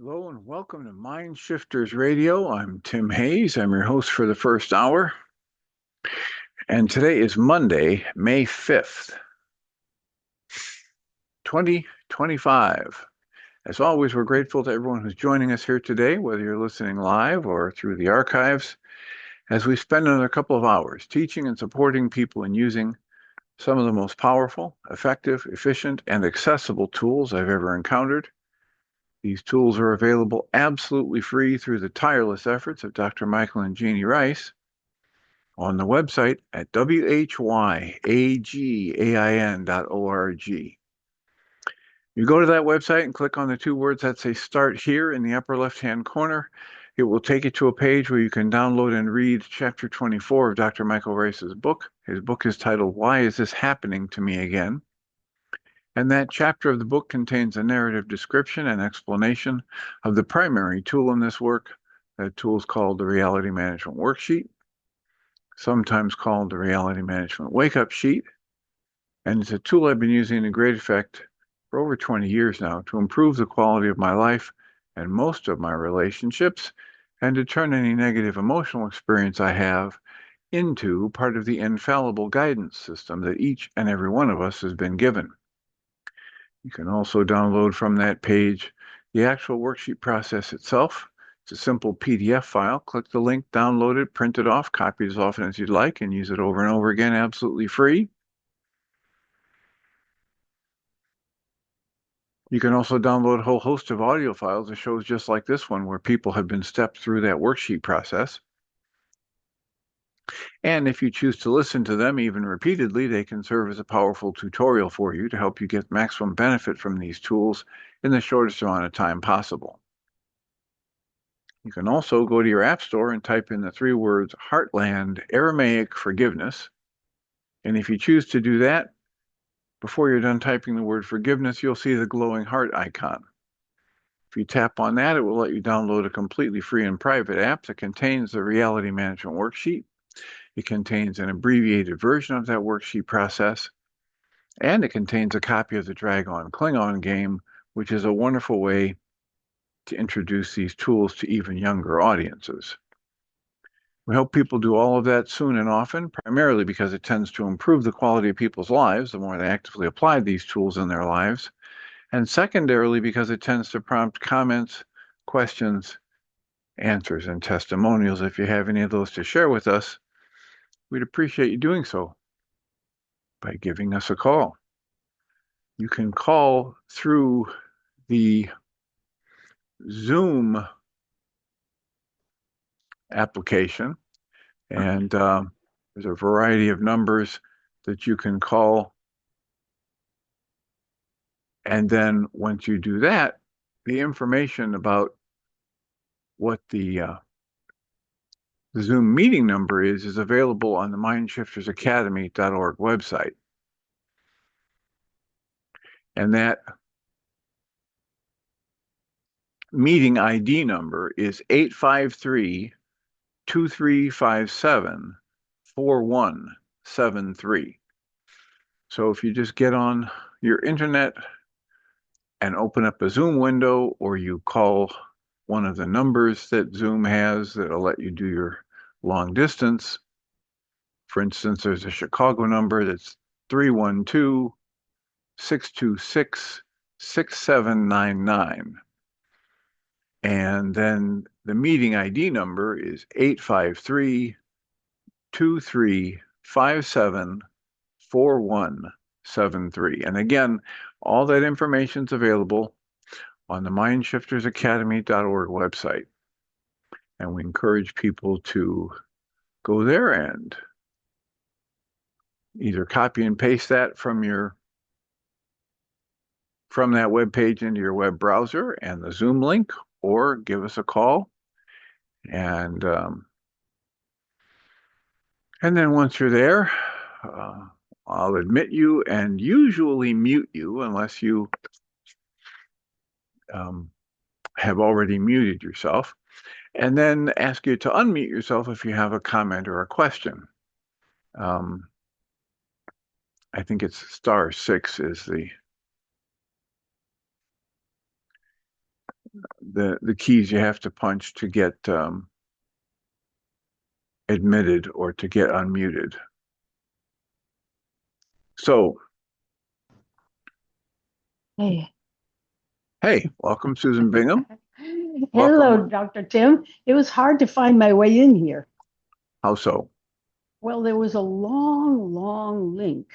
Hello and welcome to Mind Shifters Radio. I'm Tim Hayes. I'm your host for the first hour. And today is Monday, May 5th, 2025. As always, we're grateful to everyone who's joining us here today, whether you're listening live or through the archives, as we spend another couple of hours teaching and supporting people in using some of the most powerful, effective, efficient, and accessible tools I've ever encountered. These tools are available absolutely free through the tireless efforts of Dr. Michael and Jeannie Ryce on the website at whyagain.org. You go to that website and click on the two words that say Start Here in the upper left-hand corner. It will take you to a page where you can download and read Chapter 24 of Dr. Michael Ryce's book. His book is titled, Why Is This Happening to Me Again? And that chapter of the book contains a narrative description and explanation of the primary tool in this work. That tool is called the Reality Management Worksheet, sometimes called the Reality Management Wake-Up Sheet. And it's a tool I've been using to great effect for over 20 years now to improve the quality of my life and most of my relationships, and to turn any negative emotional experience I have into part of the infallible guidance system that each and every one of us has been given. You can also download from that page the actual worksheet process itself. It's a simple PDF file. Click the link, download it, print it off, copy it as often as you'd like, and use it over and over again absolutely free. You can also download a whole host of audio files of shows just like this one, where people have been stepped through that worksheet process. And if you choose to listen to them even repeatedly, they can serve as a powerful tutorial for you to help you get maximum benefit from these tools in the shortest amount of time possible. You can also go to your app store and type in the three words Heartland Aramaic Forgiveness. And if you choose to do that, before you're done typing the word forgiveness, you'll see the glowing heart icon. If you tap on that, it will let you download a completely free and private app that contains the Reality Management Worksheet. It contains an abbreviated version of that worksheet process, and it contains a copy of the Dragon Klingon game, which is a wonderful way to introduce these tools to even younger audiences. We help people do all of that soon and often, primarily because it tends to improve the quality of people's lives the more they actively apply these tools in their lives, and secondarily because it tends to prompt comments, questions, answers, and testimonials. If you have any of those to share with us, we'd appreciate you doing so by giving us a call. You can call through the Zoom application, and there's a variety of numbers that you can call. And then once you do that, the information about what the Zoom meeting number is available on the mindshiftersacademy.org website. And that meeting ID number is 853-2357-4173. So if you just get on your internet and open up a Zoom window, or you call one of the numbers that Zoom has that'll let you do your long distance. For instance, there's a Chicago number that's 312-626-6799. And then the meeting ID number is 853-2357-4173. And again, all that information is available on the mindshiftersacademy.org website. And we encourage people to go there and either copy and paste that from that web page into your web browser and the Zoom link, or give us a call. And then once you're there, I'll admit you and usually mute you unless you have already muted yourself, and then ask you to unmute yourself if you have a comment or a question. I think it's *6 is the keys you have to punch to get admitted or to get unmuted. So, Hey. hey, welcome, Susan Bingham. Hello, Welcome. Dr. Tim. It was hard to find my way in here. How so? Well, there was a long, long link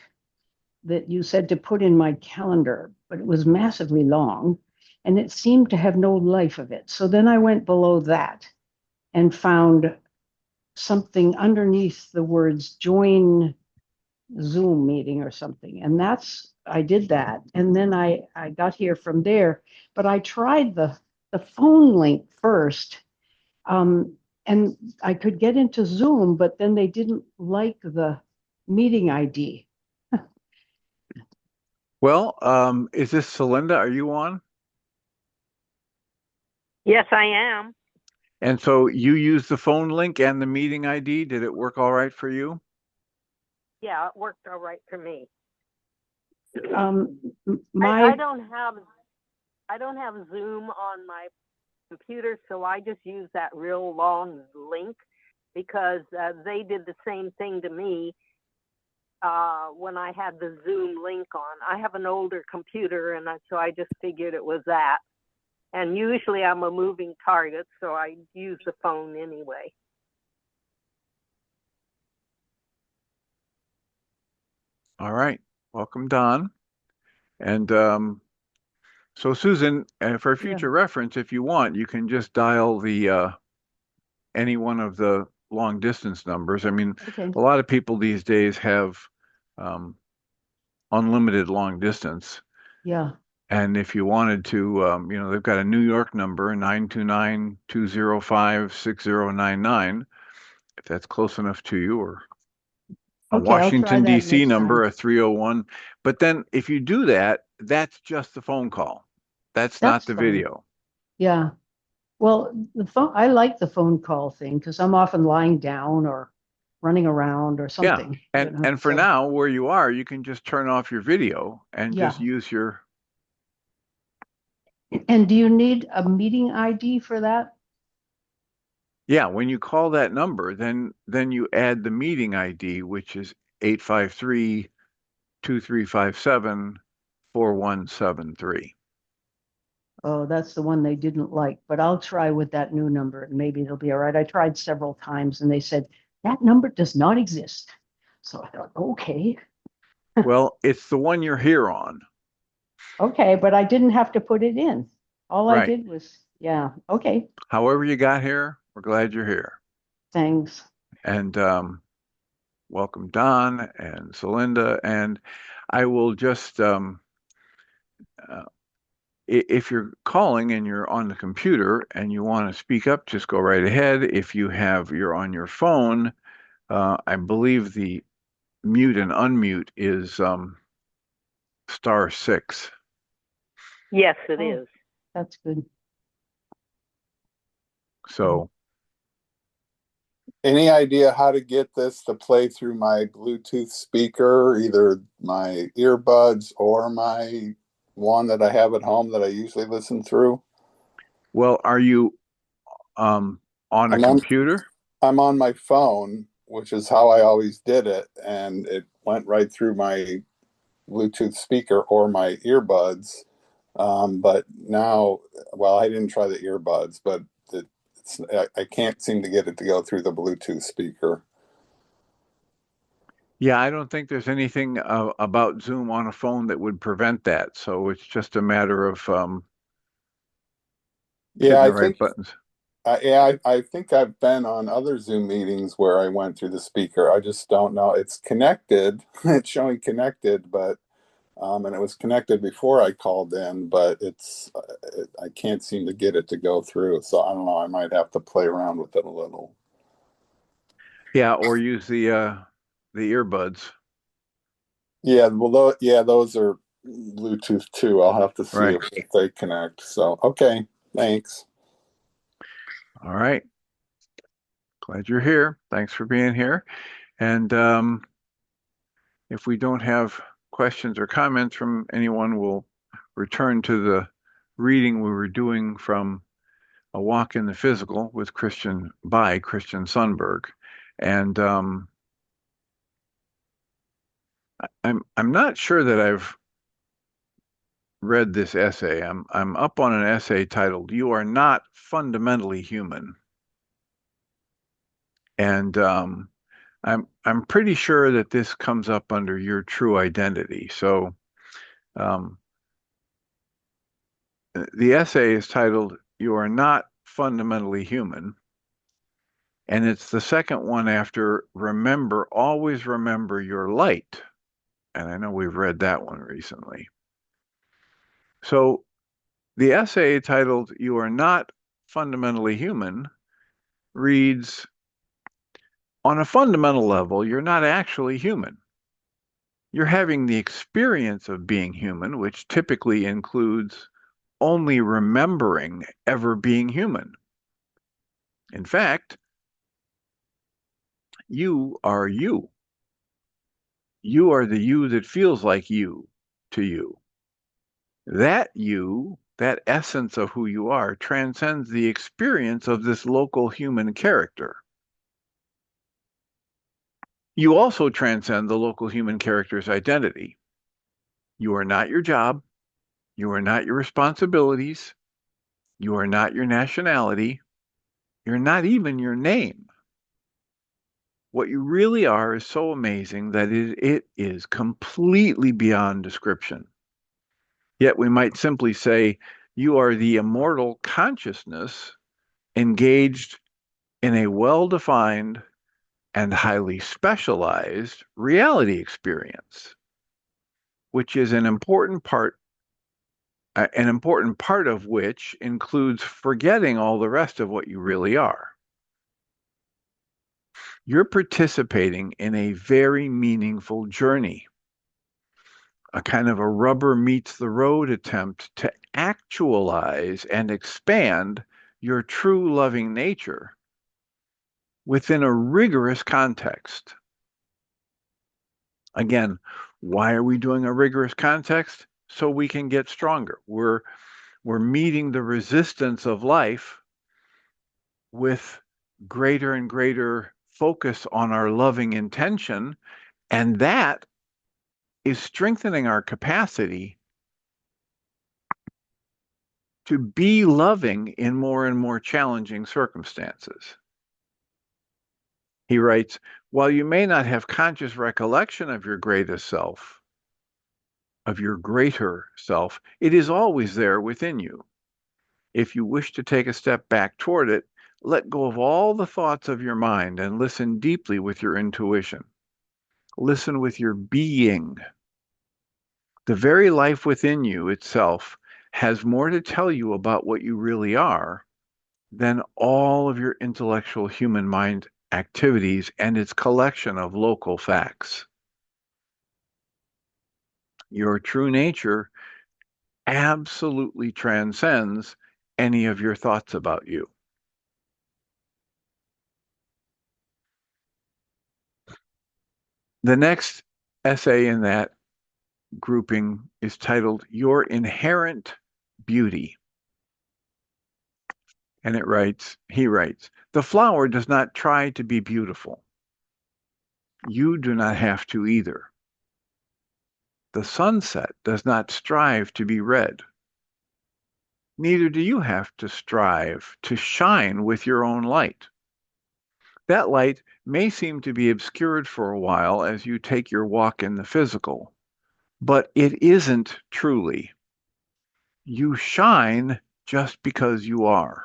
that you said to put in my calendar, but it was massively long and it seemed to have no life of it. So then I went below that and found something underneath the words join Zoom meeting or something. And I did that. And then I got here from there, but I tried the phone link first. And I could get into Zoom, but then they didn't like the meeting ID. Well, is this Celinda? Are you on? Yes, I am. And so you used the phone link and the meeting ID. Did it work all right for you? Yeah, it worked all right for me. Um, I my don't have Zoom on my computer, so I just use that real long link because they did the same thing to me when I had the Zoom link on. I have an older computer, and so I just figured it was that. And usually I'm a moving target, so I use the phone anyway. All right. Welcome, Don. And so, Susan, for Yeah, future reference, if you want, you can just dial the any one of the long distance numbers. I mean, okay. a lot of people these days have um, unlimited long distance. Yeah. And if you wanted to, they've got a New York number, 929-205-6099, if that's close enough to you, or a Okay, I'll try Washington, that D.C. next number, time. a 301. But then if you do that, that's just the phone call. That's not That's the fine. video. Yeah. Well, the phone, I like the phone call thing because I'm often lying down or running around or Yeah. something, And for So, now, where you are, you can just turn off your video and just yeah. use your. And do you need a meeting ID for that? Yeah, when you call that number, then you add the meeting ID, which is 853-2357-4173. Oh, that's the one they didn't like, but I'll try with that new number and maybe it'll be all right. I tried several times and they said that number does not exist. So I thought, okay, Well, it's the one you're here on. okay, but I didn't have to put it in. All I Right. did was, yeah, okay, However you got here, we're glad you're here. thanks. And welcome, Don and Celinda. And I will just, uh, if you're calling and you're on the computer and you want to speak up, just go right ahead. If you're on your phone, I believe the mute and unmute is *6. Yes, it Oh, is. that's good. So, Any idea how to get this to play through my Bluetooth speaker, either my earbuds or my one that I have at home that I usually listen through? well, are you on a I'm on computer? I'm on my phone, which is how I always did it, and it went right through my Bluetooth speaker or my earbuds. But now, well, I didn't try the earbuds, but I can't seem to get it to go through the Bluetooth speaker. Yeah, I don't think there's anything about Zoom on a phone that would prevent that. So it's just a matter of Yeah, hitting the I right think buttons. I think I've been on other Zoom meetings where I went through the speaker. I just don't know. It's connected. It's showing connected, but and it was connected before I called in, but I can't seem to get it to go through. So I don't know. I might have to play around with it a little. Yeah, or use the earbuds. Yeah, well, yeah, those are Bluetooth too. I'll have to see Right. if they connect. So okay, thanks. All right. Glad you're here. Thanks for being here. And if we don't have questions or comments from anyone, we'll return to the reading we were doing from A Walk in the Physical by Christian Sundberg. And I'm not sure that I've read this essay. I'm up on an essay titled "You Are Not Fundamentally Human," and I'm pretty sure that this comes up under your true identity. So um, the essay is titled "You Are Not Fundamentally Human," and it's the second one after "Remember, Always Remember Your Light." And I know we've read that one recently. So the essay titled "You Are Not Fundamentally Human" reads, on a fundamental level, you're not actually human. You're having the experience of being human, which typically includes only remembering ever being human. In fact, you are you. You are the you that feels like you to you. That you, that essence of who you are, transcends the experience of this local human character. You also transcend the local human character's identity. You are not your job. You are not your responsibilities. You are not your nationality. You're not even your name. What you really are is so amazing that it is completely beyond description. Yet we might simply say you are the immortal consciousness engaged in a well-defined and highly specialized reality experience, which is an important part of which includes forgetting all the rest of what you really are. You're participating in a very meaningful journey, a kind of a rubber meets the road attempt to actualize and expand your true loving nature within a rigorous context. Again, why are we doing a rigorous context? So we can get stronger. We're meeting the resistance of life with greater and greater focus on our loving intention, and that is strengthening our capacity to be loving in more and more challenging circumstances. He writes, while you may not have conscious recollection of your greatest self, of your greater self, it is always there within you. If you wish to take a step back toward it, let go of all the thoughts of your mind and listen deeply with your intuition. Listen with your being. The very life within you itself has more to tell you about what you really are than all of your intellectual human mind activities and its collection of local facts. Your true nature absolutely transcends any of your thoughts about you. The next essay in that grouping is titled Your Inherent Beauty. And he writes, the flower does not try to be beautiful. You do not have to either. The sunset does not strive to be red. Neither do you have to strive to shine with your own light. That light may seem to be obscured for a while as you take your walk in the physical, but it isn't truly. You shine just because you are.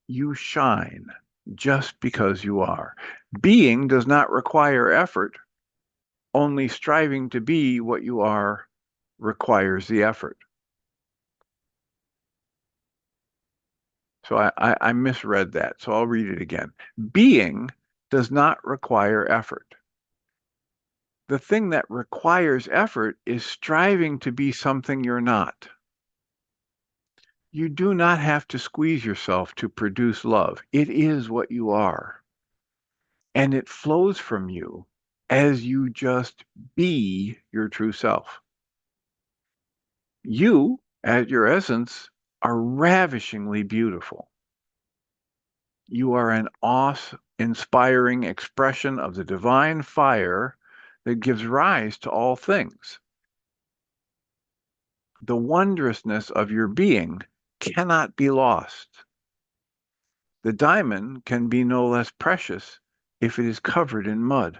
You shine just because you are. Being does not require effort. Only striving to be what you are requires the effort. So I misread that. So I'll read it again. Being does not require effort. The thing that requires effort is striving to be something you're not. You do not have to squeeze yourself to produce love. It is what you are. And it flows from you as you just be your true self. You, at your essence, are ravishingly beautiful. You are an awe-inspiring expression of the divine fire that gives rise to all things. The wondrousness of your being cannot be lost. The diamond can be no less precious if it is covered in mud.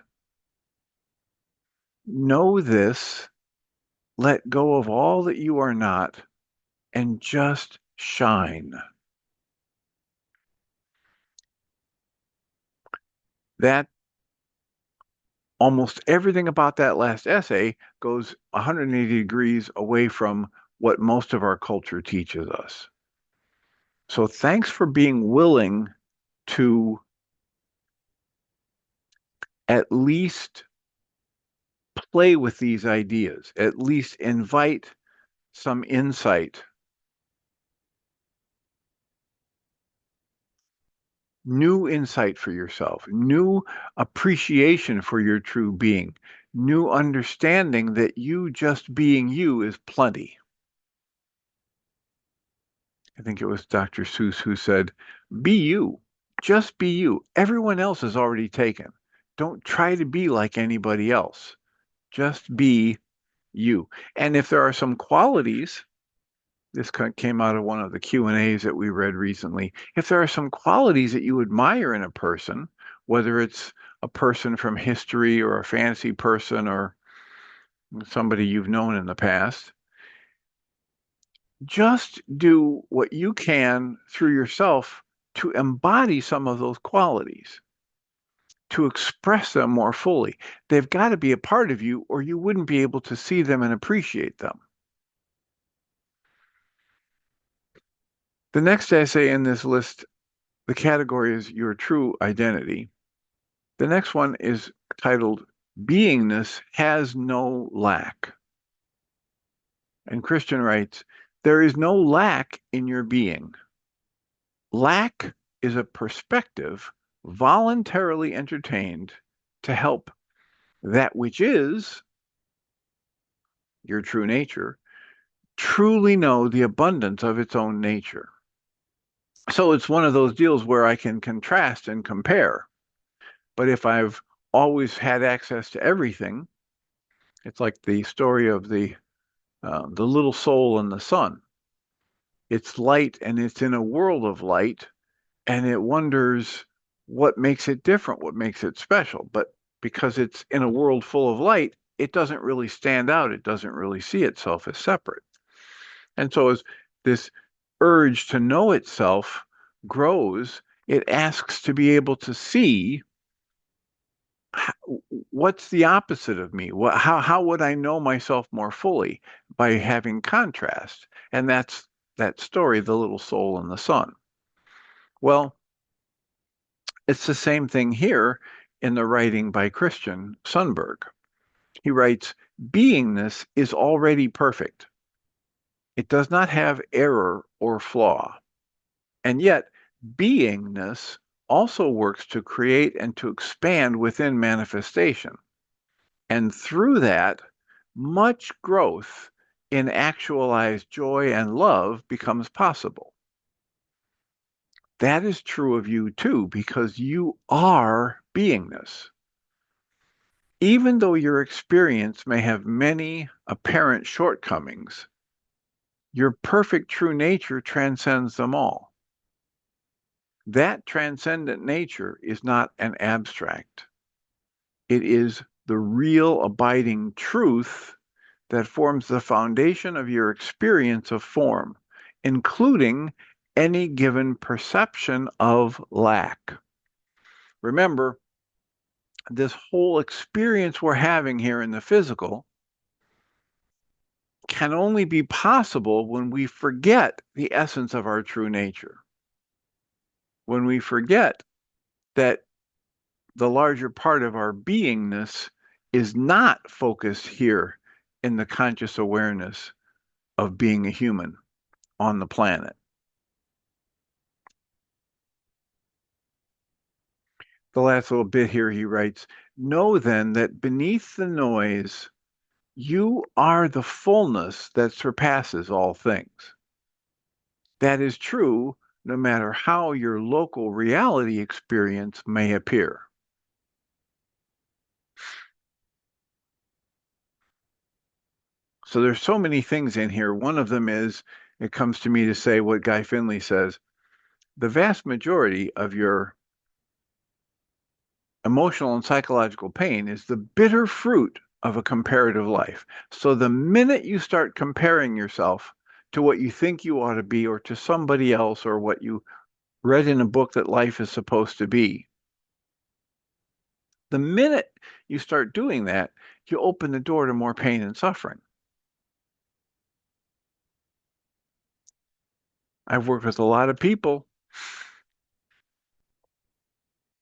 Know this, let go of all that you are not, and just shine. That almost everything about that last essay goes 180 degrees away from what most of our culture teaches us. So thanks for being willing to at least play with these ideas, at least invite some insight, new insight for yourself, new appreciation for your true being, new understanding that you just being you is plenty. I think it was Dr. Seuss who said, be you, just be you. Everyone else is already taken. Don't try to be like anybody else. Just be you. And if there are some qualities, this came out of one of the Q&As that we read recently, if there are some qualities that you admire in a person, whether it's a person from history or a fantasy person or somebody you've known in the past, just do what you can through yourself to embody some of those qualities, to express them more fully. They've got to be a part of you, or you wouldn't be able to see them and appreciate them. The next essay in this list, the category is Your True Identity. The next one is titled Beingness Has No Lack. And Christian writes, there is no lack in your being. Lack is a perspective voluntarily entertained to help that which is your true nature truly know the abundance of its own nature. So it's one of those deals where I can contrast and compare. But if I've always had access to everything, it's like the story of the little soul and the sun. It's light and it's in a world of light, and it wonders what makes it different, what makes it special. But because it's in a world full of light, it doesn't really stand out. It doesn't really see itself as separate. And so as this urge to know itself grows, it asks to be able to see what's the opposite of me? How would I know myself more fully? By having contrast. And that's that story, the little soul and the sun. Well, it's the same thing here in the writing by Christian Sundberg. He writes, beingness is already perfect. It does not have error or flaw. And yet, beingness also works to create and to expand within manifestation. And through that, much growth in actualized joy and love becomes possible. That is true of you too, because you are beingness. Even though your experience may have many apparent shortcomings, your perfect true nature transcends them all. That transcendent nature is not an abstract. It is the real abiding truth that forms the foundation of your experience of form, including any given perception of lack. Remember, this whole experience we're having here in the physical can only be possible when we forget the essence of our true nature. When we forget that the larger part of our beingness is not focused here in the conscious awareness of being a human on the planet. The last little bit here, he writes, know then that beneath the noise You are the fullness that surpasses all things. That is true no matter how your local reality experience may appear. So there's so many things in here. One of them is, it comes to me to say what Guy Finley says, the vast majority of your emotional and psychological pain is the bitter fruit of a comparative life. So the minute you start comparing yourself to what you think you ought to be or to somebody else or what you read in a book that life is supposed to be, the minute you start doing that, you open the door to more pain and suffering. I've worked with a lot of people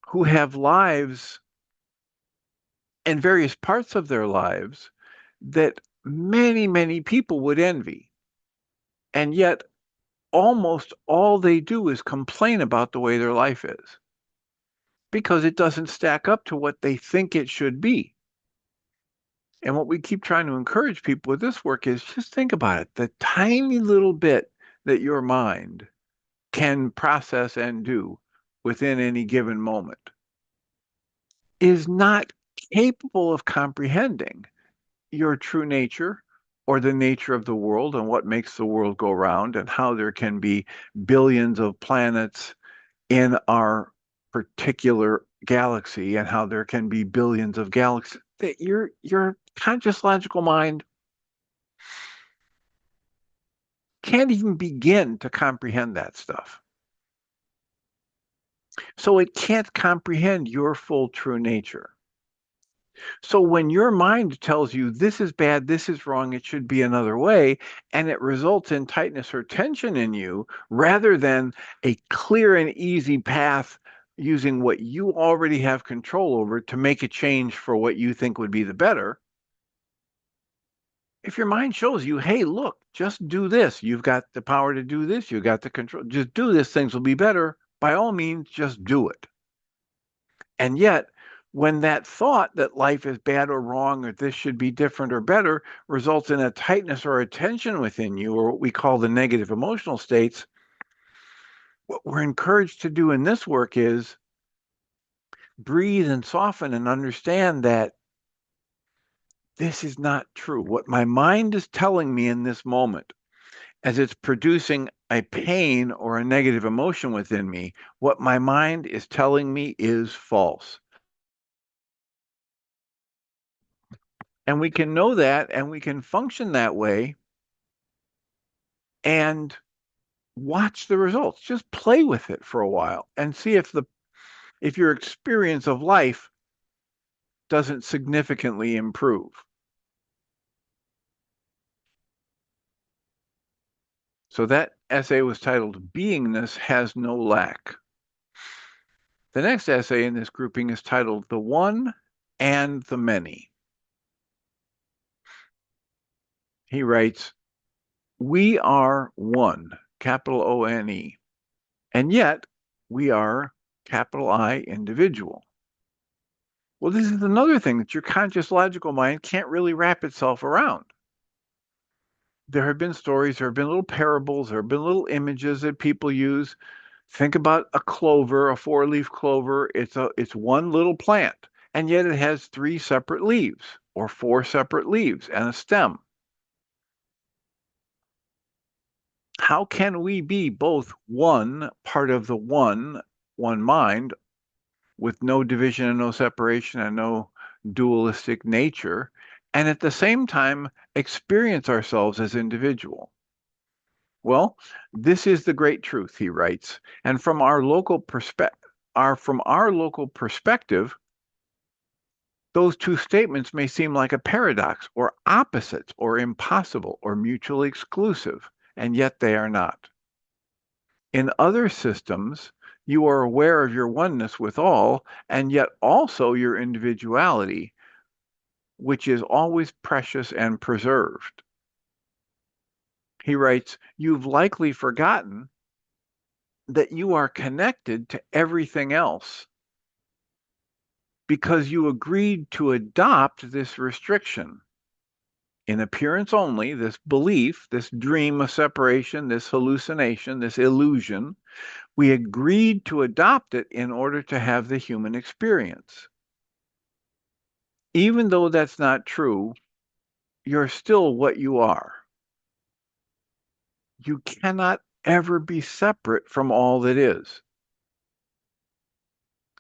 who have lives and various parts of their lives that many, many people would envy. And yet, almost all they do is complain about the way their life is because it doesn't stack up to what they think it should be. And what we keep trying to encourage people with this work is just think about it. The tiny little bit that your mind can process and do within any given moment is not capable of comprehending your true nature or the nature of the world and what makes the world go round and how there can be billions of planets in our particular galaxy and how there can be billions of galaxies. That your conscious logical mind can't even begin to comprehend that stuff. So it can't comprehend your full true nature. So when your mind tells you this is bad, this is wrong, it should be another way, and it results in tightness or tension in you rather than a clear and easy path using what you already have control over to make a change for what you think would be the better. If your mind shows you, hey, look, just do this. You've got the power to do this. You've got the control. Just do this. Things will be better. By all means, just do it. And yet, when that thought that life is bad or wrong or this should be different or better results in a tightness or a tension within you, or what we call the negative emotional states, what we're encouraged to do in this work is breathe and soften and understand that this is not true. What my mind is telling me in this moment, as it's producing a pain or a negative emotion within me, what my mind is telling me is false. And we can know that and we can function that way and watch the results. Just play with it for a while and see if your experience of life doesn't significantly improve. So that essay was titled Beingness Has No Lack. The next essay in this grouping is titled The One and the Many. He writes, we are one, capital O-N-E, and yet we are, capital I, individual. Well, this is another thing that your conscious logical mind can't really wrap itself around. There have been stories, there have been little parables, there have been little images that people use. Think about a clover, a four-leaf clover. It's one little plant, and yet it has three separate leaves or four separate leaves and a stem. How can we be both one part of the one mind, with no division and no separation and no dualistic nature, and at the same time experience ourselves as individual? Well, this is the great truth, he writes, and from our local perspective, those two statements may seem like a paradox or opposites or impossible or mutually exclusive, and yet they are not. In other systems, you are aware of your oneness with all, and yet also your individuality, which is always precious and preserved. He writes, you've likely forgotten that you are connected to everything else because you agreed to adopt this restriction. in appearance only, this belief, this dream of separation, this hallucination, this illusion, we agreed to adopt it in order to have the human experience. Even though that's not true, you're still what you are. You cannot ever be separate from all that is.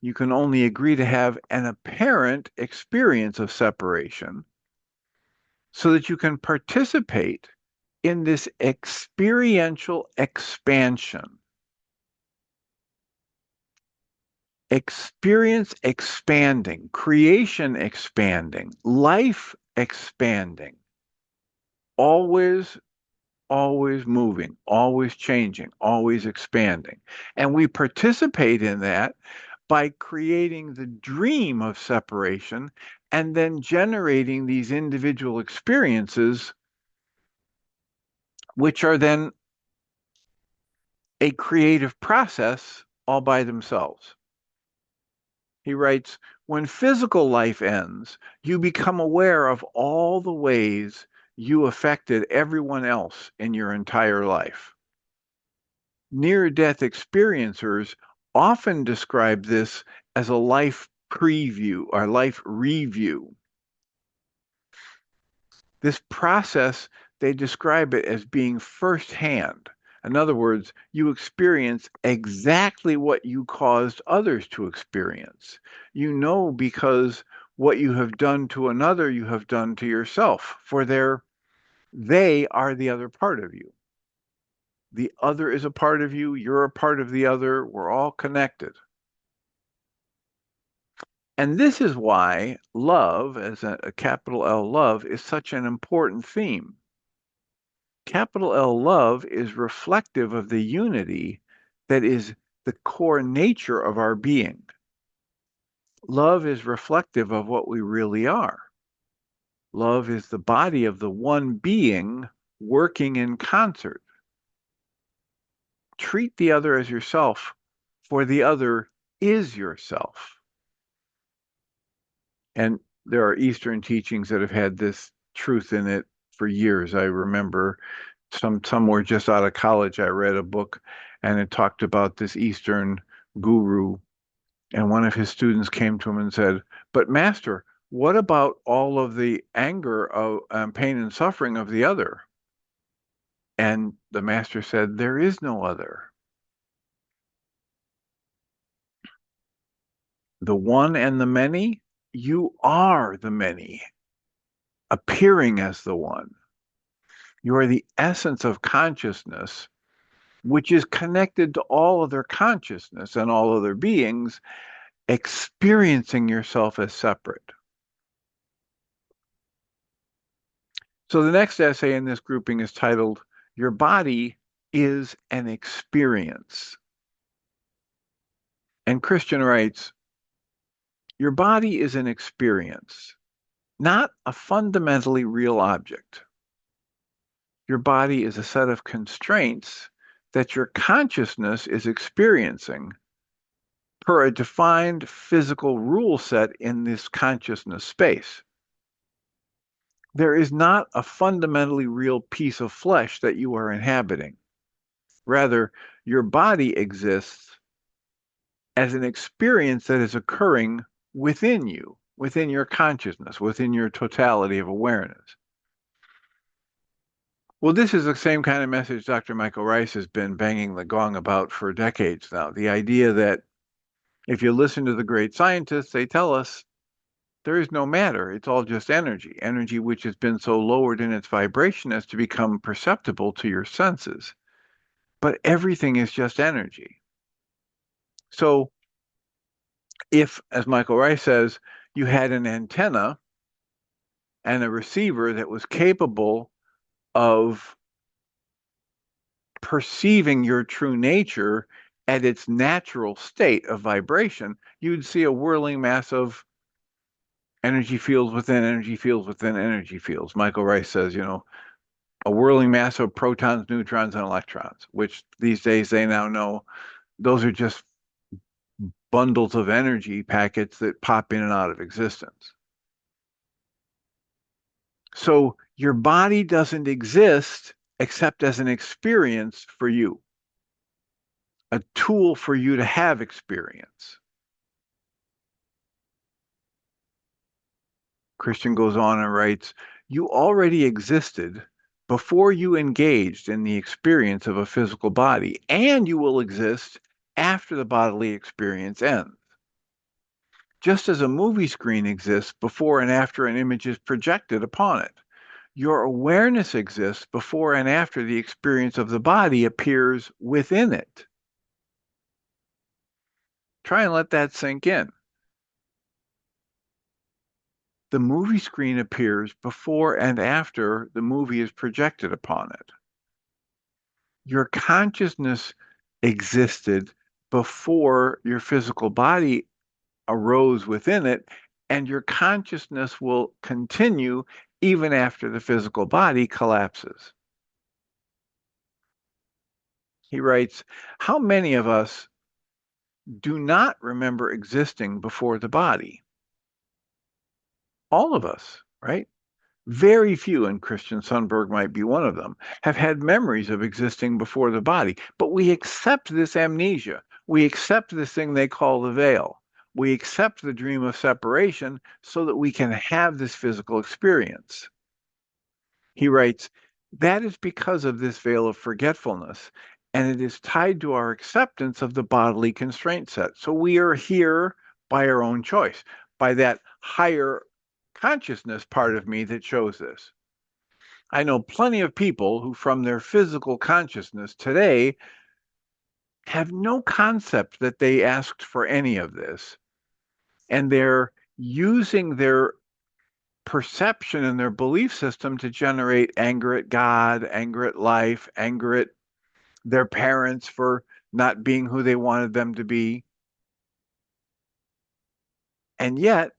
You can only agree to have an apparent experience of separation so that you can participate in this experiential expansion. Experience expanding, creation expanding, life expanding, always, always moving, always changing, always expanding. And we participate in that by creating the dream of separation and then generating these individual experiences, which are then a creative process all by themselves. He writes, when physical life ends, you become aware of all the ways you affected everyone else in your entire life. Near-death experiencers often describe this as a life preview or life review. This process, they describe it as being firsthand. In other words, you experience exactly what you caused others to experience. You know because what you have done to another, you have done to yourself, for they are the other part of you. The other is a part of you, you're a part of the other, we're all connected. And this is why love, as a capital L love, is such an important theme. Capital L love is reflective of the unity that is the core nature of our being. Love is reflective of what we really are. Love is the body of the one being working in concert. Treat the other as yourself, for the other is yourself. And there are Eastern teachings that have had this truth in it for years. I remember somewhere just out of college, I read a book and it talked about this Eastern guru. And one of his students came to him and said, but master, what about all of the anger of pain and suffering of the other? And the master said, there is no other. The one and the many, you are the many, appearing as the one. You are the essence of consciousness, which is connected to all other consciousness and all other beings, experiencing yourself as separate. So the next essay in this grouping is titled, Your Body is an Experience. And Christian writes, your body is an experience, not a fundamentally real object. Your body is a set of constraints that your consciousness is experiencing per a defined physical rule set in this consciousness space. There is not a fundamentally real piece of flesh that you are inhabiting. Rather, your body exists as an experience that is occurring within you, within your consciousness, within your totality of awareness. Well, this is the same kind of message Dr. Michael Ryce has been banging the gong about for decades now. The idea that if you listen to the great scientists, they tell us there is no matter. It's all just energy, energy which has been so lowered in its vibration as to become perceptible to your senses. But everything is just energy. So if, as Michael Ryce says, you had an antenna and a receiver that was capable of perceiving your true nature at its natural state of vibration, you'd see a whirling mass of energy fields within energy fields within energy fields. Michael Ryce says, a whirling mass of protons, neutrons, and electrons, which these days they now know those are just bundles of energy packets that pop in and out of existence. So your body doesn't exist except as an experience for you, a tool for you to have experience. Christian goes on and writes, you already existed before you engaged in the experience of a physical body, and you will exist after the bodily experience ends. Just as a movie screen exists before and after an image is projected upon it, your awareness exists before and after the experience of the body appears within it. Try and let that sink in. The movie screen appears before and after the movie is projected upon it. Your consciousness existed before your physical body arose within it, and your consciousness will continue even after the physical body collapses. He writes, how many of us do not remember existing before the body? All of us, right? Very few, and Christian Sundberg might be one of them, have had memories of existing before the body. But we accept this amnesia. We accept this thing they call the veil. We accept the dream of separation so that we can have this physical experience. He writes, that is because of this veil of forgetfulness, and it is tied to our acceptance of the bodily constraint set. So we are here by our own choice, by that higher consciousness part of me that chose this. I know plenty of people who, from their physical consciousness today, have no concept that they asked for any of this. And they're using their perception and their belief system to generate anger at God, anger at life, anger at their parents for not being who they wanted them to be. And yet,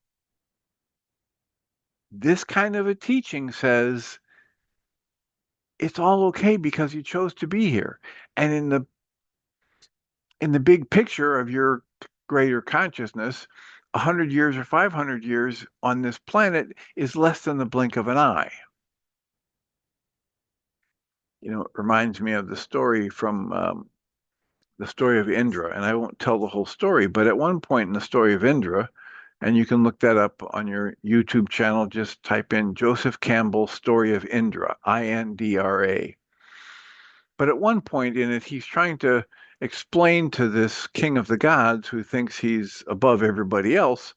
this kind of a teaching says it's all okay because you chose to be here. And in the big picture of your greater consciousness, 100 years or 500 years on this planet is less than the blink of an eye. You know, it reminds me of the story from the story of Indra, and I won't tell the whole story, but at one point in the story of Indra, and you can look that up on your YouTube channel, just type in Joseph Campbell Story of Indra, Indra. But at one point in it, he's trying to explain to this king of the gods who thinks he's above everybody else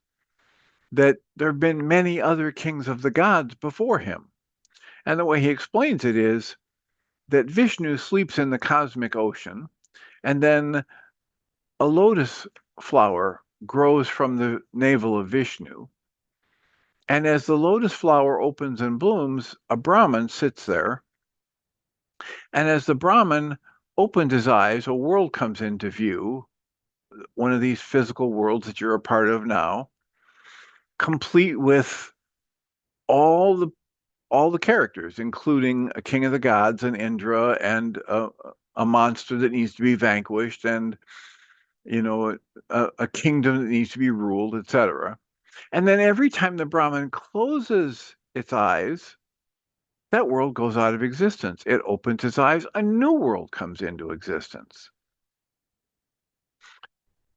that there have been many other kings of the gods before him. And the way he explains it is that Vishnu sleeps in the cosmic ocean, and then a lotus flower grows from the navel of Vishnu. And as the lotus flower opens and blooms, a Brahmin sits there. And as the Brahmin opened his eyes, a world comes into view, one of these physical worlds that you're a part of now, complete with all the all the characters, including a king of the gods, and Indra, and a monster that needs to be vanquished, and a kingdom that needs to be ruled, etc. And then every time the Brahmin closes its eyes, that world goes out of existence. It opens its eyes, a new world comes into existence.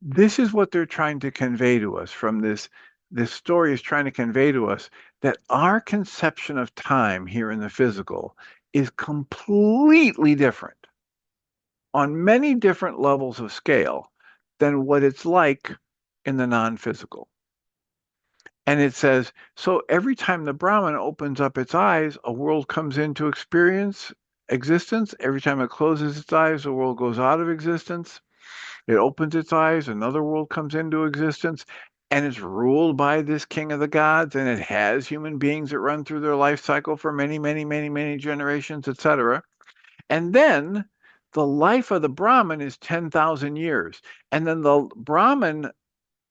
This is what they're trying to convey to us from this. This story is trying to convey to us that our conception of time here in the physical is completely different on many different levels of scale than what it's like in the non-physical. And it says, so every time the Brahman opens up its eyes, a world comes into existence. Every time it closes its eyes, the world goes out of existence. It opens its eyes, another world comes into existence, and it's ruled by this king of the gods, and it has human beings that run through their life cycle for many, many, many, many generations, etc. And then the life of the Brahmin is 10,000 years. And then the Brahmin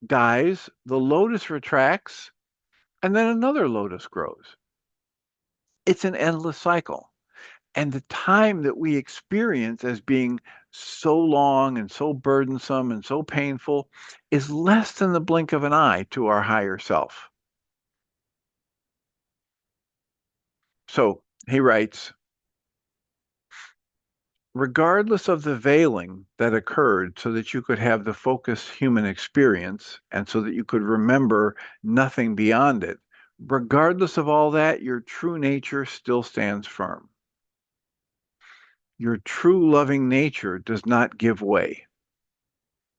dies, the lotus retracts, and then another lotus grows. It's an endless cycle. And the time that we experience as being so long and so burdensome and so painful is less than the blink of an eye to our higher self. So he writes, regardless of the veiling that occurred so that you could have the focused human experience and so that you could remember nothing beyond it, regardless of all that, your true nature still stands firm. Your true loving nature does not give way.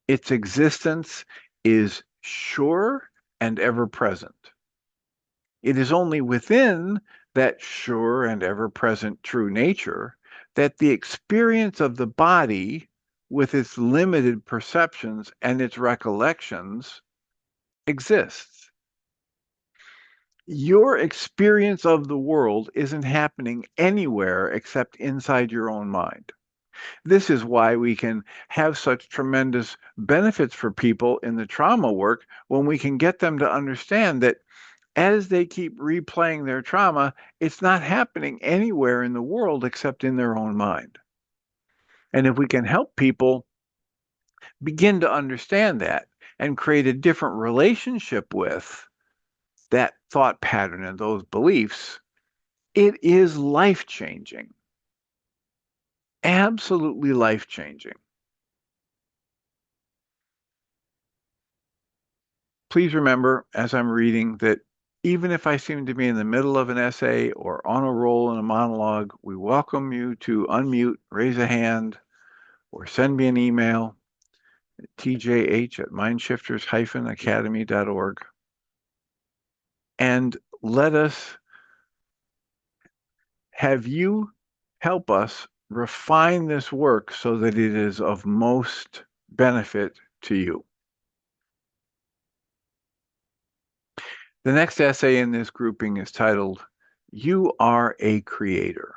Its existence is sure and ever present. It is only within that sure and ever present true nature that the experience of the body, with its limited perceptions and its recollections, exists. Your experience of the world isn't happening anywhere except inside your own mind. This is why we can have such tremendous benefits for people in the trauma work when we can get them to understand that as they keep replaying their trauma, it's not happening anywhere in the world except in their own mind. And if we can help people begin to understand that and create a different relationship with that thought pattern and those beliefs, it is life-changing. Absolutely life-changing. Please remember, as I'm reading, that even if I seem to be in the middle of an essay or on a roll in a monologue, we welcome you to unmute, raise a hand, or send me an email at tjh@mindshifters-academy.org and let us have you help us refine this work so that it is of most benefit to you. The next essay in this grouping is titled, You Are a Creator.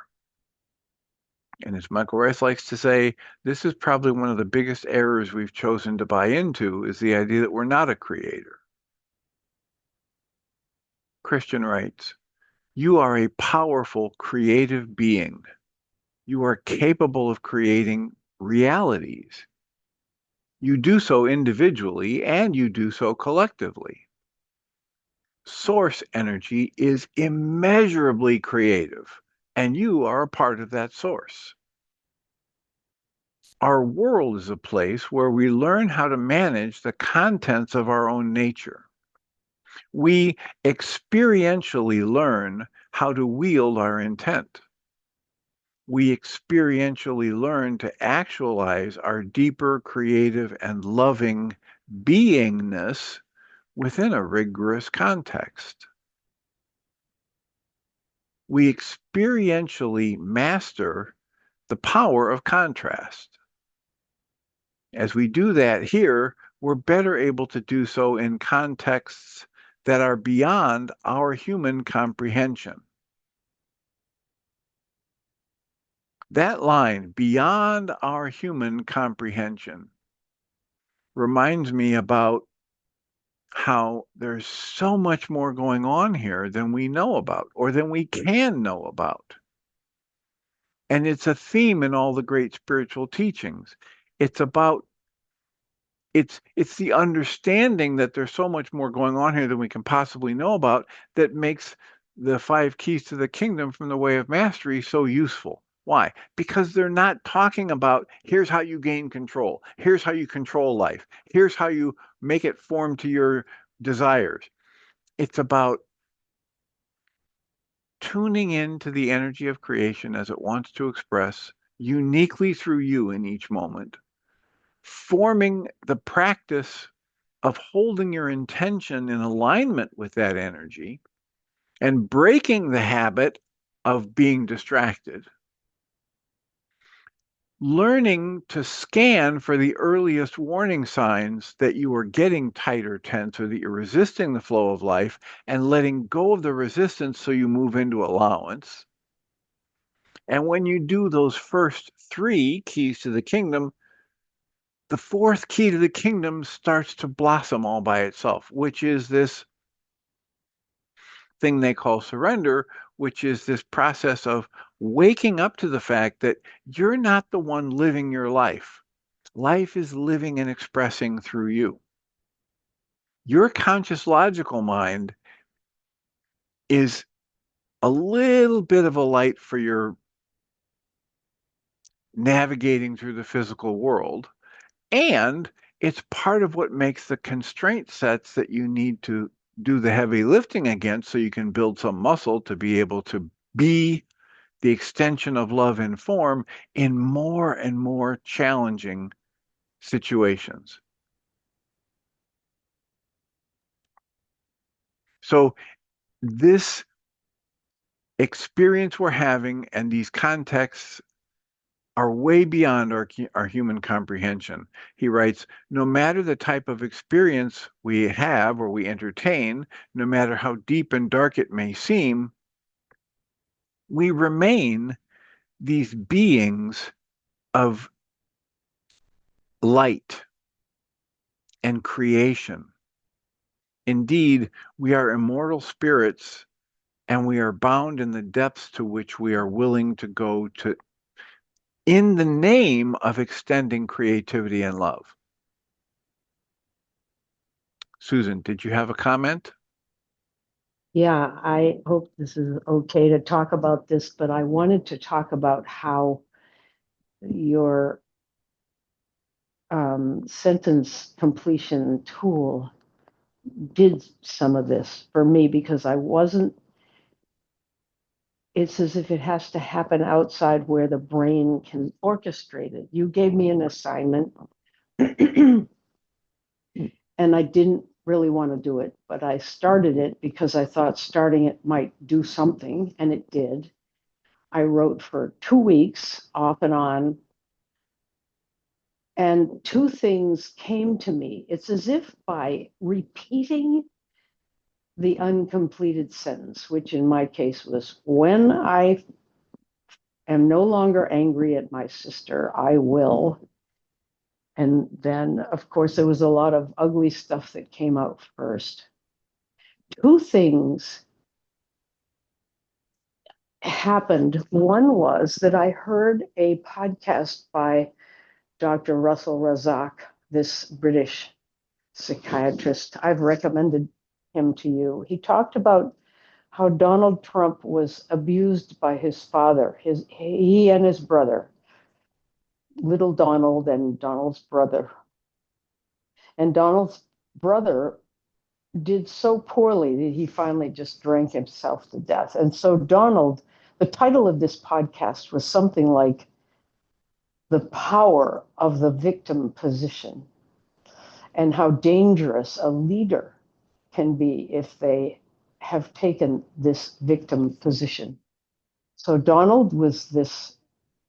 And as Michael Ryce likes to say, this is probably one of the biggest errors we've chosen to buy into, is the idea that we're not a creator. Christian writes, you are a powerful creative being. You are capable of creating realities. You do so individually and you do so collectively. Source energy is immeasurably creative, and you are a part of that source. Our world is a place where we learn how to manage the contents of our own nature. We experientially learn how to wield our intent. We experientially learn to actualize our deeper, creative, and loving beingness within a rigorous context. We experientially master the power of contrast. As we do that here, we're better able to do so in contexts that are beyond our human comprehension. That line, beyond our human comprehension, reminds me about how there's so much more going on here than we know about or than we can know about. And it's a theme in all the great spiritual teachings. It's about it's the understanding that there's so much more going on here than we can possibly know about that makes the 5 keys to the kingdom from the way of mastery so useful. Why? Because they're not talking about here's how you gain control, here's how you control life, here's how you make it form to your desires. It's about tuning into the energy of creation as it wants to express uniquely through you in each moment, forming the practice of holding your intention in alignment with that energy and breaking the habit of being distracted, learning to scan for the earliest warning signs that you are getting tight or tense or that you're resisting the flow of life and letting go of the resistance so you move into allowance. And when you do those first 3 keys to the kingdom, the 4th key to the kingdom starts to blossom all by itself, which is this thing they call surrender, which is this process of waking up to the fact that you're not the one living your life. Life is living and expressing through you. Your conscious logical mind is a little bit of a light for your navigating through the physical world. And it's part of what makes the constraint sets that you need to do the heavy lifting against so you can build some muscle to be able to be the extension of love in form in more and more challenging situations. So this experience we're having and these contexts are way beyond our human comprehension. He writes, no matter the type of experience we have or we entertain, no matter how deep and dark it may seem, we remain these beings of light and creation. Indeed, we are immortal spirits and we are bound in the depths to which we are willing to go to in the name of extending creativity and love. Susan, did you have a comment? Yeah, I hope this is okay to talk about this, but I wanted to talk about how your sentence completion tool did some of this for me because I wasn't, it's as if it has to happen outside where the brain can orchestrate it. You gave me an assignment and I didn't really want to do it, but I started it because I thought starting it might do something, and it did. I wrote for 2 weeks off and on, and two things came to me. It's as if by repeating the uncompleted sentence, which in my case was, when I am no longer angry at my sister, I will. And then, of course, there was a lot of ugly stuff that came out first. Two things happened. One was that I heard a podcast by Dr. Russell Razak, this British psychiatrist. I've recommended him to you. He talked about how Donald Trump was abused by his father, he and his brother, little Donald and Donald's brother. And Donald's brother did so poorly that he finally just drank himself to death. And so Donald, the title of this podcast was something like The Power of the Victim Position, and how dangerous a leader can be if they have taken this victim position. So Donald was this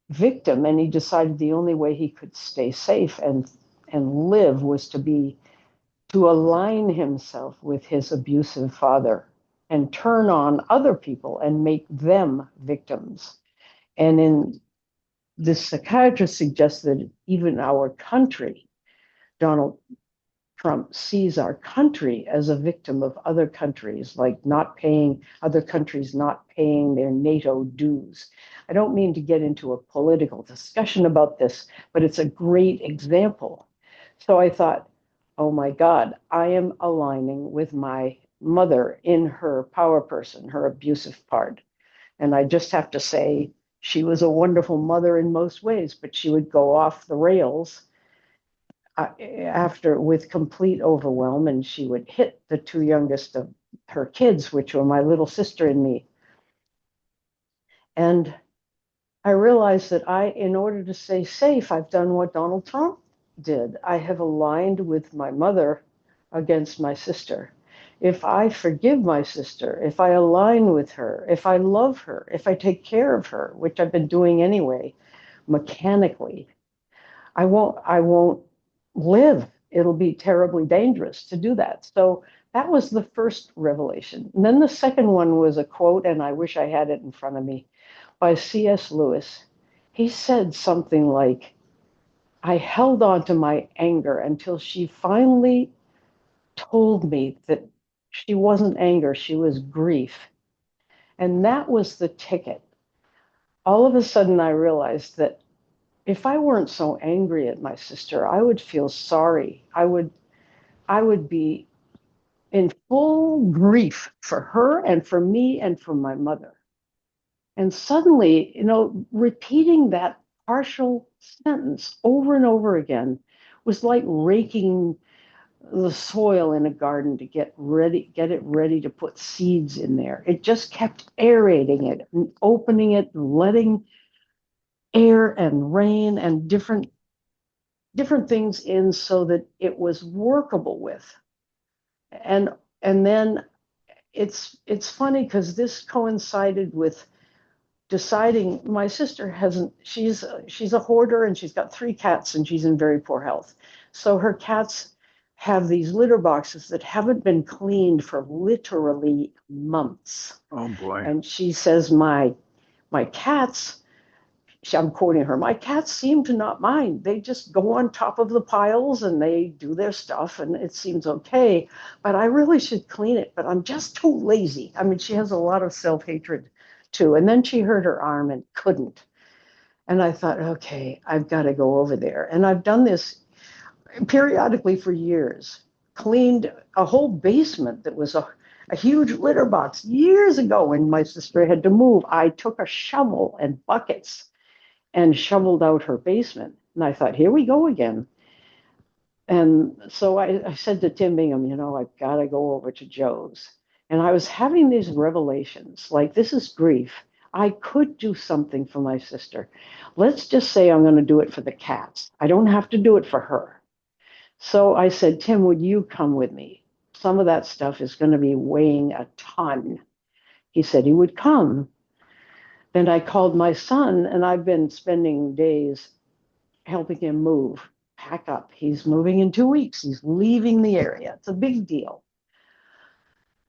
victim, and he decided the only way he could stay safe and live was to align himself with his abusive father and turn on other people and make them victims. And in this psychiatrist suggests that even our country, Donald Trump sees our country as a victim of other countries, like other countries not paying their NATO dues. I don't mean to get into a political discussion about this, but it's a great example. So I thought, oh my God, I am aligning with my mother in her power person, her abusive part. And I just have to say, she was a wonderful mother in most ways, but she would go off the rails after with complete overwhelm, and she would hit the two youngest of her kids, which were my little sister and me. And I realized that in order to stay safe, I've done what Donald Trump did. I have aligned with my mother against my sister. If I forgive my sister, if I align with her, if I love her, if I take care of her, which I've been doing anyway, mechanically, I won't live. It'll be terribly dangerous to do that. So that was the first revelation. And then the second one was a quote, and I wish I had it in front of me, by C.S. Lewis. He said something like, I held on to my anger until she finally told me that she wasn't anger, she was grief. And that was the ticket. All of a sudden, I realized that if I weren't so angry at my sister, I would feel sorry. I would be in full grief for her and for me and for my mother. And suddenly, repeating that partial sentence over and over again was like raking the soil in a garden to get it ready to put seeds in there. It just kept aerating it and opening it, and letting air and rain and different things in so that it was workable with. And then it's funny because this coincided with deciding my sister hasn't she's a hoarder and she's got 3 cats and she's in very poor health. So her cats have these litter boxes that haven't been cleaned for literally months. Oh boy. And she says my cats, I'm quoting her, my cats seem to not mind. They just go on top of the piles and they do their stuff and it seems okay. But I really should clean it, but I'm just too lazy. I mean, she has a lot of self-hatred too. And then she hurt her arm and couldn't. And I thought, okay, I've got to go over there. And I've done this periodically for years, cleaned a whole basement that was a huge litter box years ago when my sister had to move. I took a shovel and buckets and shoveled out her basement. And I thought, here we go again. And so I said to Tim Bingham, I've got to go over to Joe's. And I was having these revelations like, this is grief. I could do something for my sister. Let's just say I'm going to do it for the cats. I don't have to do it for her. So I said, Tim, would you come with me? Some of that stuff is going to be weighing a ton. He said he would come. Then I called my son, and I've been spending days helping him move, pack up. He's moving in 2 weeks. He's leaving the area. It's a big deal.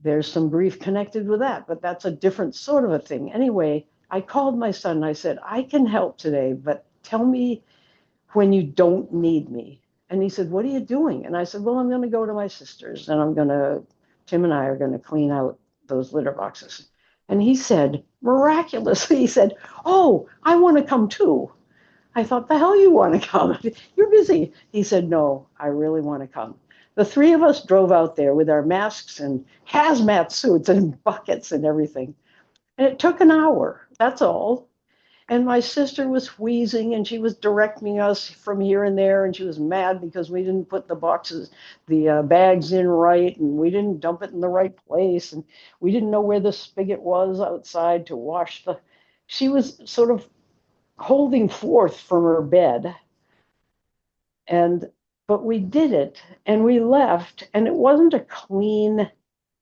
There's some grief connected with that, but that's a different sort of a thing. Anyway, I called my son and I said, I can help today, but tell me when you don't need me. And he said, what are you doing? And I said, well, I'm going to go to my sister's and Tim and I are going to clean out those litter boxes. And he said, miraculously, he said, oh, I want to come too. I thought, the hell you want to come? You're busy. He said, no, I really want to come. The 3 of us drove out there with our masks and hazmat suits and buckets and everything. And it took an hour. That's all. And my sister was wheezing and she was directing us from here and there. And she was mad because we didn't put the bags in right. And we didn't dump it in the right place. And we didn't know where the spigot was outside to wash she was sort of holding forth from her bed. But we did it and we left. And it wasn't a clean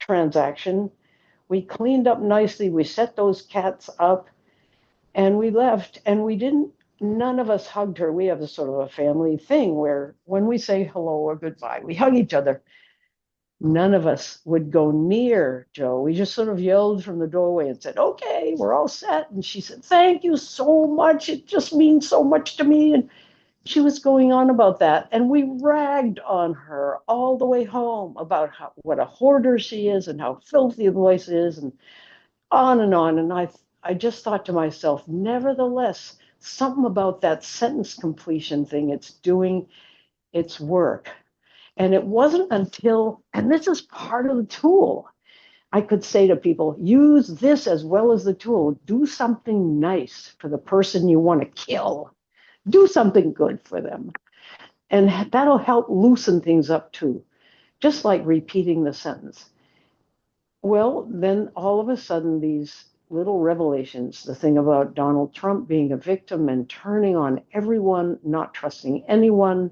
transaction. We cleaned up nicely. We set those cats up. And we left, and none of us hugged her. We have a sort of a family thing where when we say hello or goodbye, we hug each other. None of us would go near Joe. We just sort of yelled from the doorway and said, okay, we're all set. And she said, thank you so much. It just means so much to me. And she was going on about that. And we ragged on her all the way home about what a hoarder she is and how filthy the place is and on and on. And I just thought to myself, nevertheless, something about that sentence completion thing, it's doing its work. And it wasn't until, and this is part of the tool, I could say to people, use this as well as the tool. Do something nice for the person you want to kill. Do something good for them. And that'll help loosen things up too, just like repeating the sentence. Well, then all of a sudden, these little revelations, the thing about Donald Trump being a victim and turning on everyone, not trusting anyone,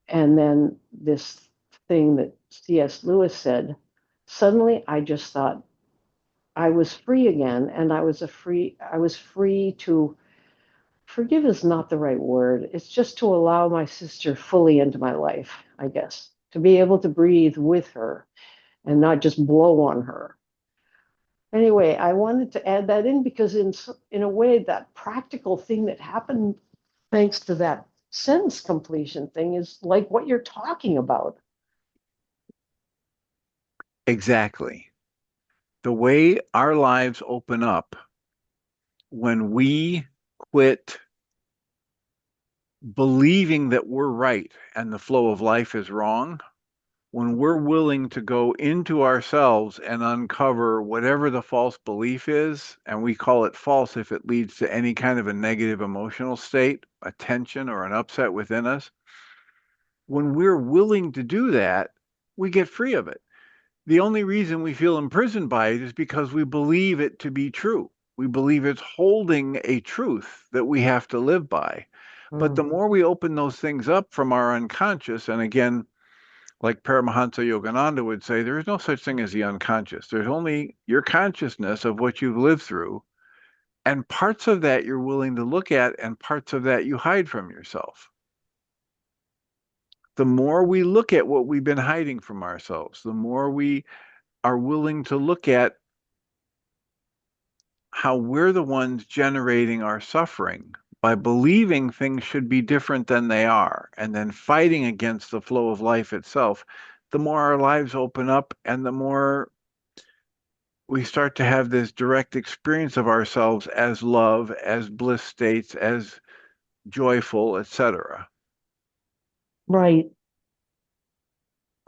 and then this thing that C.S. Lewis said, suddenly I just thought I was free again, and I was free to forgive is not the right word. It's just to allow my sister fully into my life, I guess, to be able to breathe with her and not just blow on her. Anyway, I wanted to add that in because in a way, that practical thing that happened thanks to that sentence completion thing is like what you're talking about. Exactly. The way our lives open up when we quit believing that we're right and the flow of life is wrong, when we're willing to go into ourselves and uncover whatever the false belief is, and we call it false if it leads to any kind of a negative emotional state, a tension or an upset within us, when we're willing to do that, we get free of it. The only reason we feel imprisoned by it is because we believe it to be true. We believe it's holding a truth that we have to live by. But the more we open those things up from our unconscious, and again, like Paramahansa Yogananda would say, there is no such thing as the unconscious. There's only your consciousness of what you've lived through. And parts of that you're willing to look at, and parts of that you hide from yourself. The more we look at what we've been hiding from ourselves, the more we are willing to look at how we're the ones generating our suffering by believing things should be different than they are, and then fighting against the flow of life itself, the more our lives open up and the more we start to have this direct experience of ourselves as love, as bliss states, as joyful, etc. Right.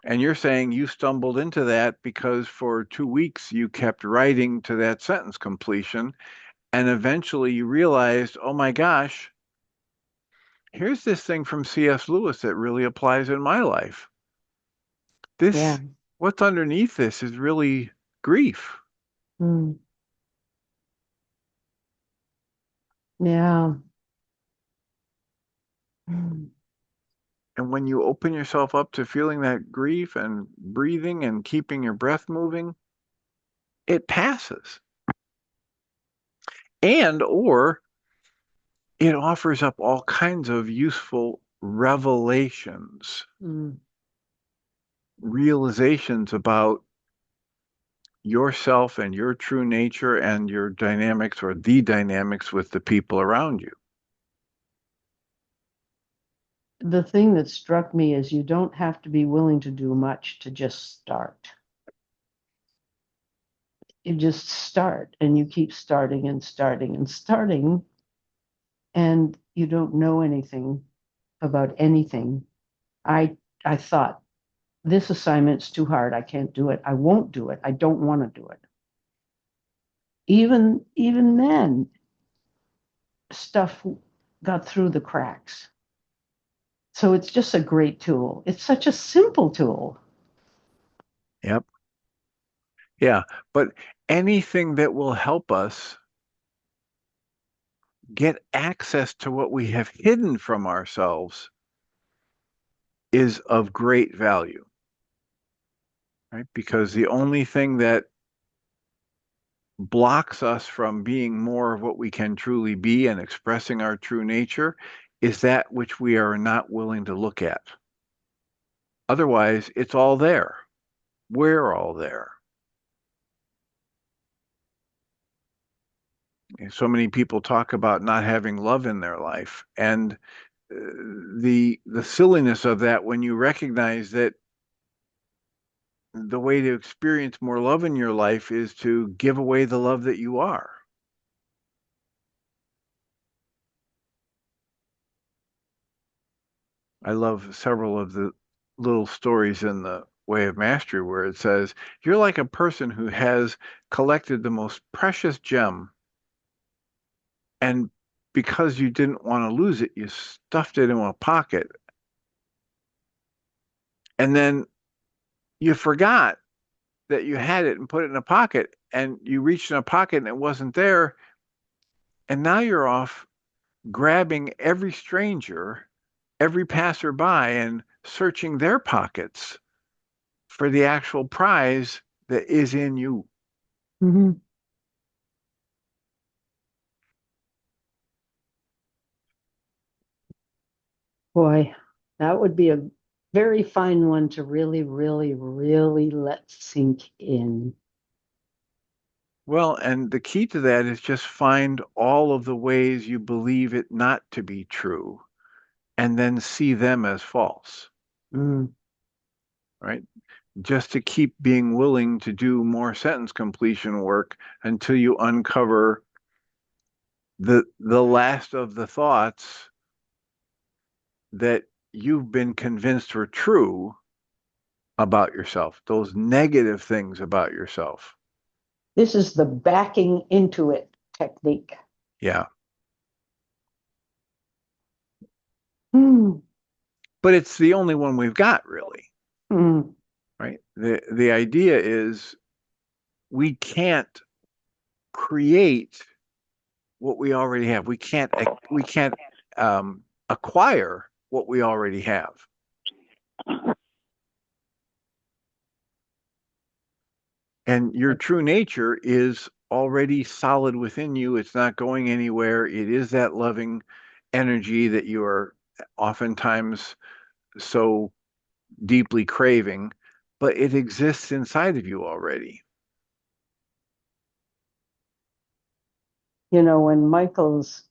And you're saying you stumbled into that because for 2 weeks you kept writing to that sentence completion, and eventually you realized, oh my gosh, here's this thing from C.S. Lewis that really applies in my life. Yeah. What's underneath this is really grief. Mm. Yeah. Mm. And when you open yourself up to feeling that grief and breathing and keeping your breath moving, it passes. And or it offers up all kinds of useful revelations, Mm. realizations about yourself and your true nature and your dynamics or the dynamics with the people around you. The thing that struck me is you don't have to be willing to do much to just start. You just start and you keep starting and starting and starting, and you don't know anything about anything. I thought, this assignment's too hard. I can't do it. I won't do it. I don't want to do it. Even then, stuff got through the cracks. So it's just a great tool. It's such a simple tool. Yep. Yeah. But anything that will help us get access to what we have hidden from ourselves is of great value, right? Because the only thing that blocks us from being more of what we can truly be and expressing our true nature is that which we are not willing to look at. Otherwise, it's all there. We're all there. And so many people talk about not having love in their life, and the silliness of that when you recognize that the way to experience more love in your life is to give away the love that you are. I love several of the little stories in the Way of Mastery where it says, you're like a person who has collected the most precious gem, and because you didn't want to lose it, you stuffed it in a pocket. And then you forgot that you had it and put it in a pocket, and you reached in a pocket and it wasn't there. And now you're off grabbing every stranger, every passerby, and searching their pockets for the actual prize that is in you. Mm-hmm. Boy, that would be a very fine one to really, really, really let sink in. Well, and the key to that is just find all of the ways you believe it not to be true and then see them as false, Mm. right? Just to keep being willing to do more sentence completion work until you uncover the last of the thoughts that you've been convinced were true about yourself, those negative things about yourself. This is the backing into it technique. Yeah. Hmm. But it's the only one we've got, really, Hmm. right? The idea is we can't create what we already have. We can't acquire what we already have. And your true nature is already solid within you. It's not going anywhere. It is that loving energy that you are oftentimes so deeply craving, but it exists inside of you already. You know, when Michael's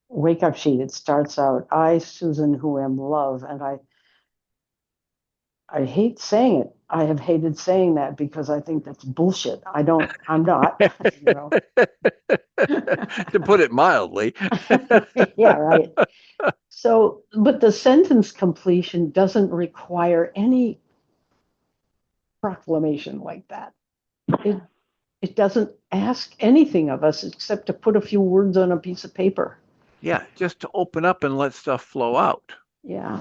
wake up sheet, it starts out, I, Susan, who am love. And I hate saying it. I have hated saying that because I think that's bullshit. I'm not, you know. To put it mildly. Yeah, right. So, but the sentence completion doesn't require any proclamation like that. It it doesn't ask anything of us except to put a few words on a piece of paper. Yeah, just to open up and let stuff flow out. Yeah.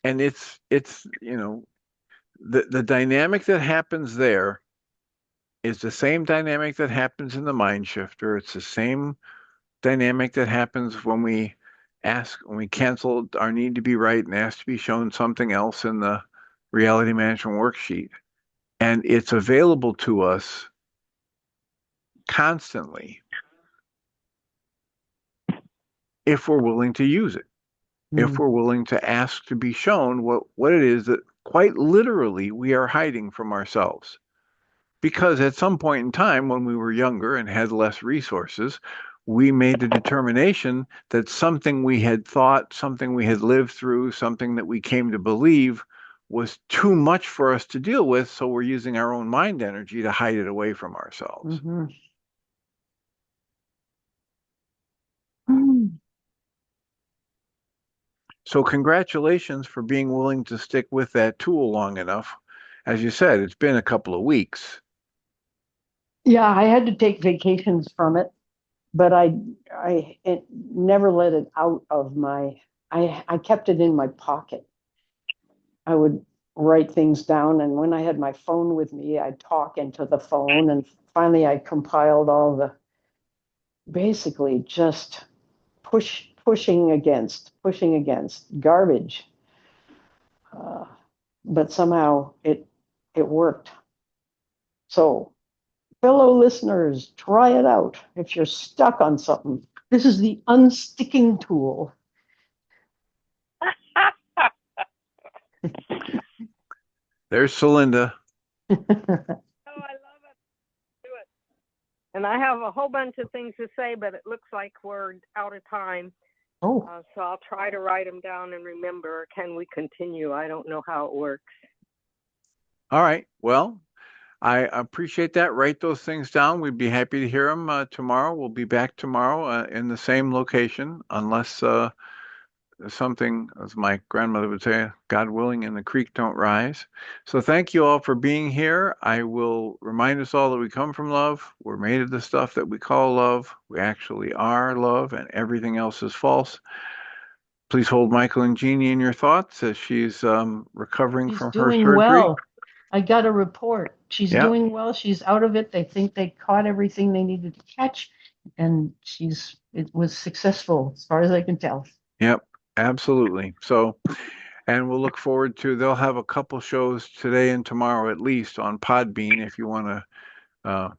And it's the dynamic that happens there is the same dynamic that happens in the mind shifter. It's the same dynamic that happens when we cancel our need to be right and ask to be shown something else in the reality management worksheet. And it's available to us constantly if we're willing to use it, if we're willing to ask to be shown what it is that quite literally we are hiding from ourselves. Because at some point in time, when we were younger and had less resources, we made the determination that something we had thought, something we had lived through, something that we came to believe was too much for us to deal with. So we're using our own mind energy to hide it away from ourselves. Mm-hmm. So congratulations for being willing to stick with that tool long enough. As you said, it's been a couple of weeks. Yeah, I had to take vacations from it, but it never let it out of my. I kept it in my pocket. I would write things down, and when I had my phone with me, I'd talk into the phone, and finally, I compiled all the basically just pushing against garbage. Uh, but somehow it worked. So, fellow listeners, try it out. If you're stuck on something, this is the unsticking tool. There's Celinda. Oh, I love it. Do it. And I have a whole bunch of things to say, but it looks like we're out of time. Oh, So I'll try to write them down and remember. Can we continue? I don't know how it works. All right. Well, I appreciate that. Write those things down. We'd be happy to hear them tomorrow. We'll be back tomorrow in the same location, unless something, as my grandmother would say, God willing, and the creek don't rise. So thank you all for being here. I will remind us all that we come from love. We're made of the stuff that we call love. We actually are love, and everything else is false. Please hold Michael and Jeannie in your thoughts as she's recovering she's from her doing surgery. well. I got a report. She's Yeah. doing well. She's out of it. They think they caught everything they needed to catch, and it was successful as far as I can tell. Yep, absolutely. So, and we'll look forward to, they'll have a couple shows today and tomorrow at least on Podbean if you want to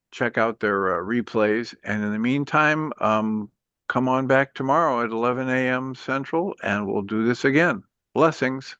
check out their replays. And in the meantime, come on back tomorrow at 11 a.m. Central and we'll do this again. Blessings.